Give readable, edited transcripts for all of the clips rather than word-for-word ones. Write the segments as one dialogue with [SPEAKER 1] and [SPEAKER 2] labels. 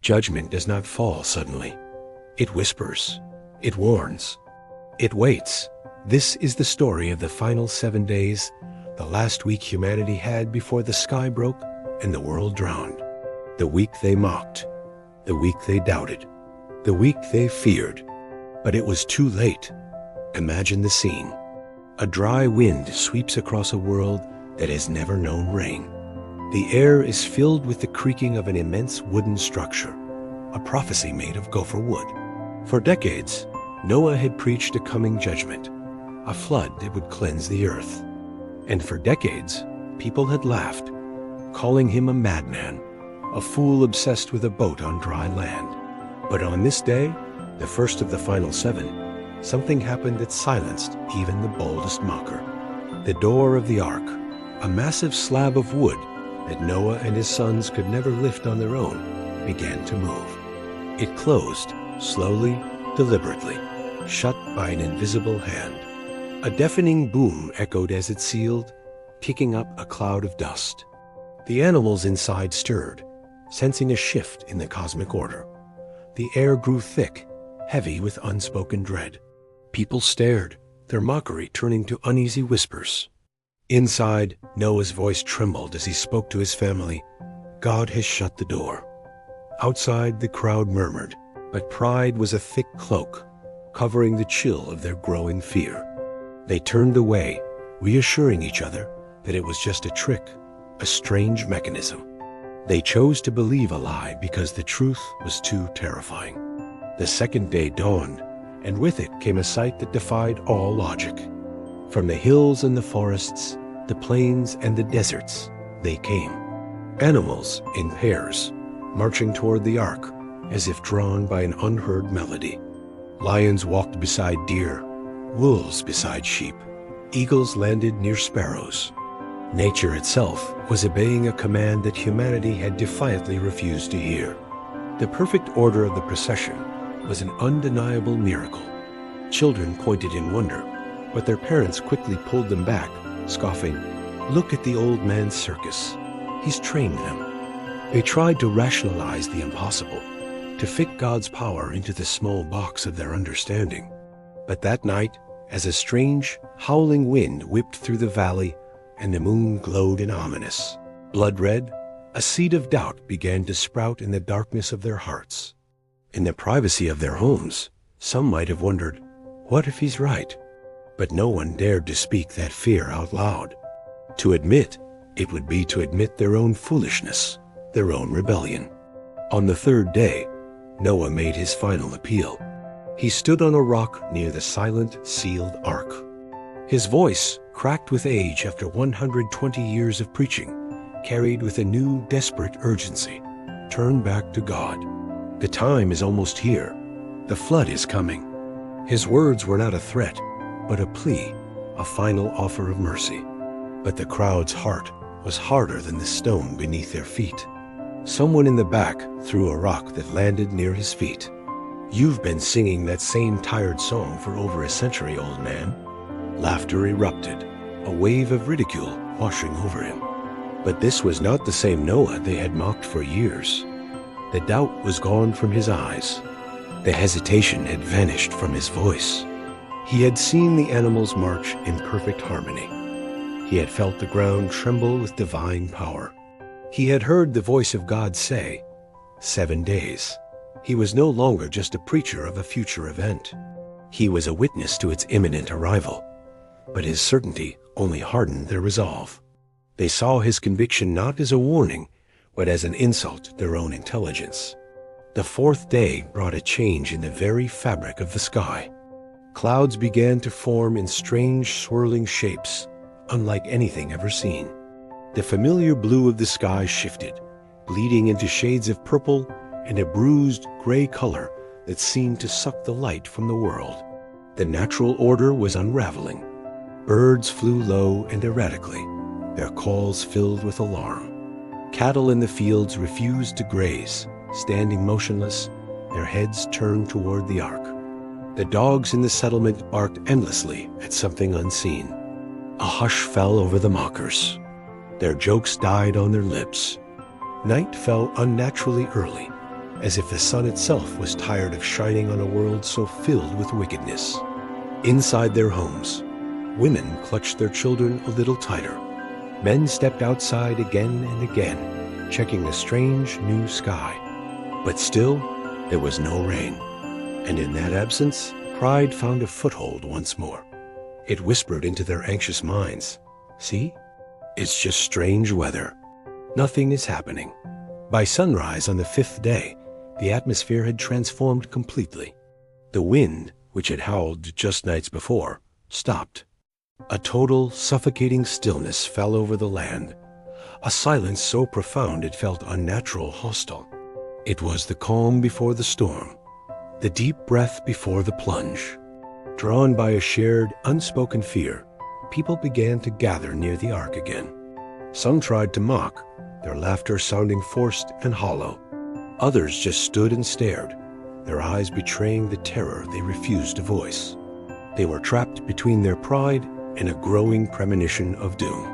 [SPEAKER 1] Judgment does not fall suddenly. It whispers. It warns. It waits. This is the story of the final 7 days, the last week humanity had before the sky broke and the world drowned. The week they mocked. The week they doubted. The week they feared. But it was too late. Imagine the scene. A dry wind sweeps across a world that has never known rain. The air is filled with the creaking of an immense wooden structure, a prophecy made of gopher wood. For decades, Noah had preached a coming judgment, a flood that would cleanse the earth. And for decades, people had laughed, calling him a madman, a fool obsessed with a boat on dry land. But on this day, the first of the final 7, something happened that silenced even the boldest mocker. The door of the ark, a massive slab of wood that Noah and his sons could never lift on their own, began to move. It closed, slowly, deliberately, shut by an invisible hand. A deafening boom echoed as it sealed, kicking up a cloud of dust. The animals inside stirred, sensing a shift in the cosmic order. The air grew thick, heavy with unspoken dread. People stared, their mockery turning to uneasy whispers. Inside, Noah's voice trembled as he spoke to his family. God has shut the door. Outside, the crowd murmured, but pride was a thick cloak, covering the chill of their growing fear. They turned away, reassuring each other that it was just a trick, a strange mechanism. They chose to believe a lie because the truth was too terrifying. The second day dawned, and with it came a sight that defied all logic. From the hills and the forests, the plains and the deserts, they came. Animals in pairs, marching toward the ark, as if drawn by an unheard melody. Lions walked beside deer, wolves beside sheep. Eagles landed near sparrows. Nature itself was obeying a command that humanity had defiantly refused to hear. The perfect order of the procession was an undeniable miracle. Children pointed in wonder, but their parents quickly pulled them back, scoffing, "Look at the old man's circus. He's trained them." They tried to rationalize the impossible, to fit God's power into the small box of their understanding. But that night, as a strange, howling wind whipped through the valley and the moon glowed in ominous, blood red, a seed of doubt began to sprout in the darkness of their hearts. In the privacy of their homes, some might have wondered, what if he's right? But no one dared to speak that fear out loud. To admit, it would be to admit their own foolishness, their own rebellion. On the third day, Noah made his final appeal. He stood on a rock near the silent, sealed ark. His voice, cracked with age after 120 years of preaching, carried with a new, desperate urgency. Turn back to God. The time is almost here. The flood is coming. His words were not a threat, but a plea, a final offer of mercy. But the crowd's heart was harder than the stone beneath their feet. Someone in the back threw a rock that landed near his feet. "You've been singing that same tired song for over a century, old man." Laughter erupted, a wave of ridicule washing over him. But this was not the same Noah they had mocked for years. The doubt was gone from his eyes. The hesitation had vanished from his voice. He had seen the animals march in perfect harmony. He had felt the ground tremble with divine power. He had heard the voice of God say, 7 days. He was no longer just a preacher of a future event. He was a witness to its imminent arrival. But his certainty only hardened their resolve. They saw his conviction not as a warning, but as an insult to their own intelligence. The fourth day brought a change in the very fabric of the sky. Clouds began to form in strange, swirling shapes, unlike anything ever seen. The familiar blue of the sky shifted, bleeding into shades of purple and a bruised gray color that seemed to suck the light from the world. The natural order was unraveling. Birds flew low and erratically, their calls filled with alarm. Cattle in the fields refused to graze, standing motionless, their heads turned toward the ark. The dogs in the settlement barked endlessly at something unseen. A hush fell over the mockers. Their jokes died on their lips. Night fell unnaturally early, as if the sun itself was tired of shining on a world so filled with wickedness. Inside their homes, women clutched their children a little tighter. Men stepped outside again and again, checking the strange new sky. But still, there was no rain. And in that absence, pride found a foothold once more. It whispered into their anxious minds, "See? It's just strange weather. Nothing is happening." By sunrise on the 5th day, the atmosphere had transformed completely. The wind, which had howled just nights before, stopped. A total, suffocating stillness fell over the land, a silence so profound it felt unnatural, hostile. It was the calm before the storm, the deep breath before the plunge. Drawn by a shared, unspoken fear, people began to gather near the ark again. Some tried to mock, their laughter sounding forced and hollow. Others just stood and stared, their eyes betraying the terror they refused to voice. They were trapped between their pride and a growing premonition of doom.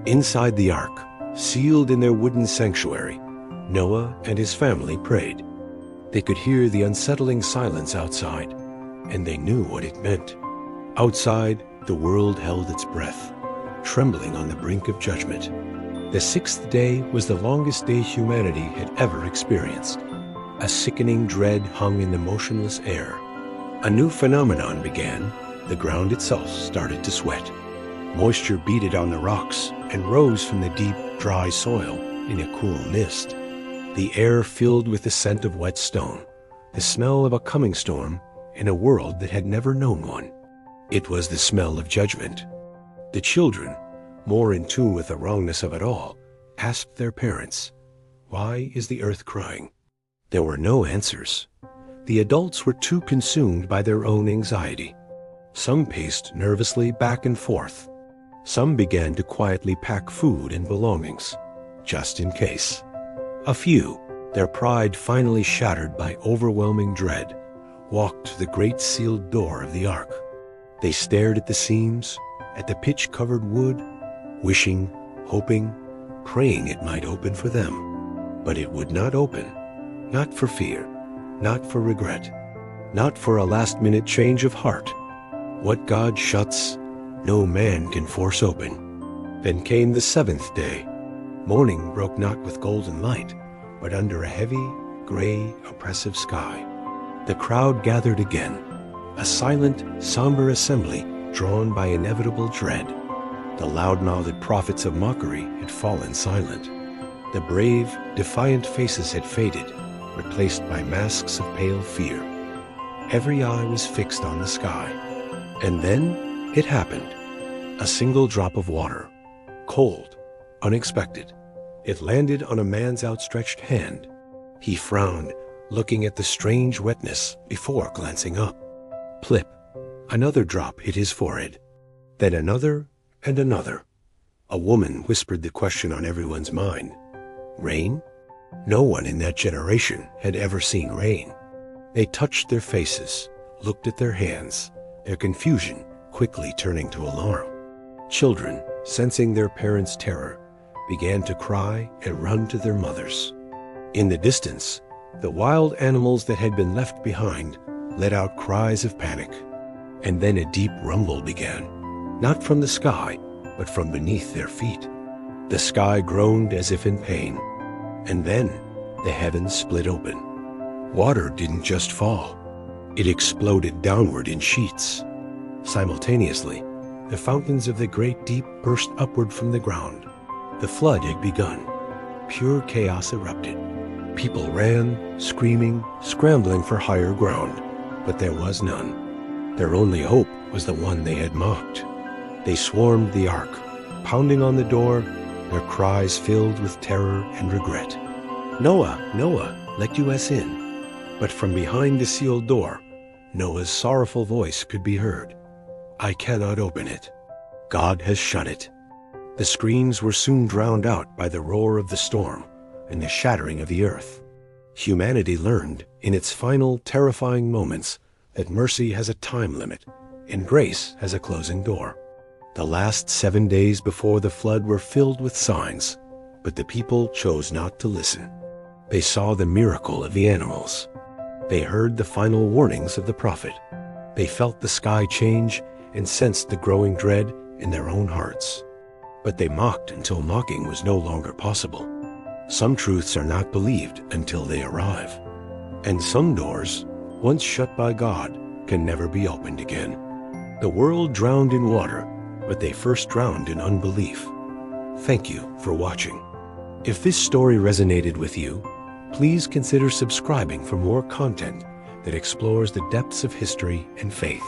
[SPEAKER 1] Inside the ark, sealed in their wooden sanctuary, Noah and his family prayed. They could hear the unsettling silence outside, and they knew what it meant. Outside, the world held its breath, trembling on the brink of judgment. The 6th day was the longest day humanity had ever experienced. A sickening dread hung in the motionless air. A new phenomenon began. The ground itself started to sweat. Moisture beaded on the rocks and rose from the deep, dry soil in a cool mist. The air filled with the scent of wet stone, the smell of a coming storm in a world that had never known one. It was the smell of judgment. The children, more in tune with the wrongness of it all, asked their parents, "Why is the earth crying?" There were no answers. The adults were too consumed by their own anxiety. Some paced nervously back and forth. Some began to quietly pack food and belongings, just in case. A few, their pride finally shattered by overwhelming dread, walked to the great sealed door of the ark. They stared at the seams, at the pitch-covered wood, wishing, hoping, praying it might open for them. But it would not open, not for fear, not for regret, not for a last-minute change of heart. What God shuts, no man can force open. Then came the 7th day. Morning broke not with golden light, but under a heavy, gray, oppressive sky. The crowd gathered again, a silent, somber assembly drawn by inevitable dread. The loud-mouthed prophets of mockery had fallen silent. The brave, defiant faces had faded, replaced by masks of pale fear. Every eye was fixed on the sky. And then it happened. A single drop of water, cold, unexpected. It landed on a man's outstretched hand. He frowned, looking at the strange wetness before glancing up. Plip, another drop hit his forehead. Then another and another. A woman whispered the question on everyone's mind. Rain? No one in that generation had ever seen rain. They touched their faces, looked at their hands, their confusion quickly turning to alarm. Children, sensing their parents' terror, began to cry and run to their mothers. In the distance, the wild animals that had been left behind let out cries of panic. And then a deep rumble began, not from the sky, but from beneath their feet. The sky groaned as if in pain. And then the heavens split open. Water didn't just fall. It exploded downward in sheets. Simultaneously, the fountains of the great deep burst upward from the ground. The flood had begun. Pure chaos erupted. People ran, screaming, scrambling for higher ground, but there was none. Their only hope was the one they had mocked. They swarmed the ark, pounding on the door, their cries filled with terror and regret. "Noah, Noah, let us in." But from behind the sealed door, Noah's sorrowful voice could be heard. "I cannot open it. God has shut it." The screams were soon drowned out by the roar of the storm and the shattering of the earth. Humanity learned, in its final terrifying moments, that mercy has a time limit and grace has a closing door. The last 7 days before the flood were filled with signs, but the people chose not to listen. They saw the miracle of the animals. They heard the final warnings of the prophet. They felt the sky change and sensed the growing dread in their own hearts. But they mocked until mocking was no longer possible. Some truths are not believed until they arrive. And some doors, once shut by God, can never be opened again. The world drowned in water, but they first drowned in unbelief. Thank you for watching. If this story resonated with you, please consider subscribing for more content that explores the depths of history and faith.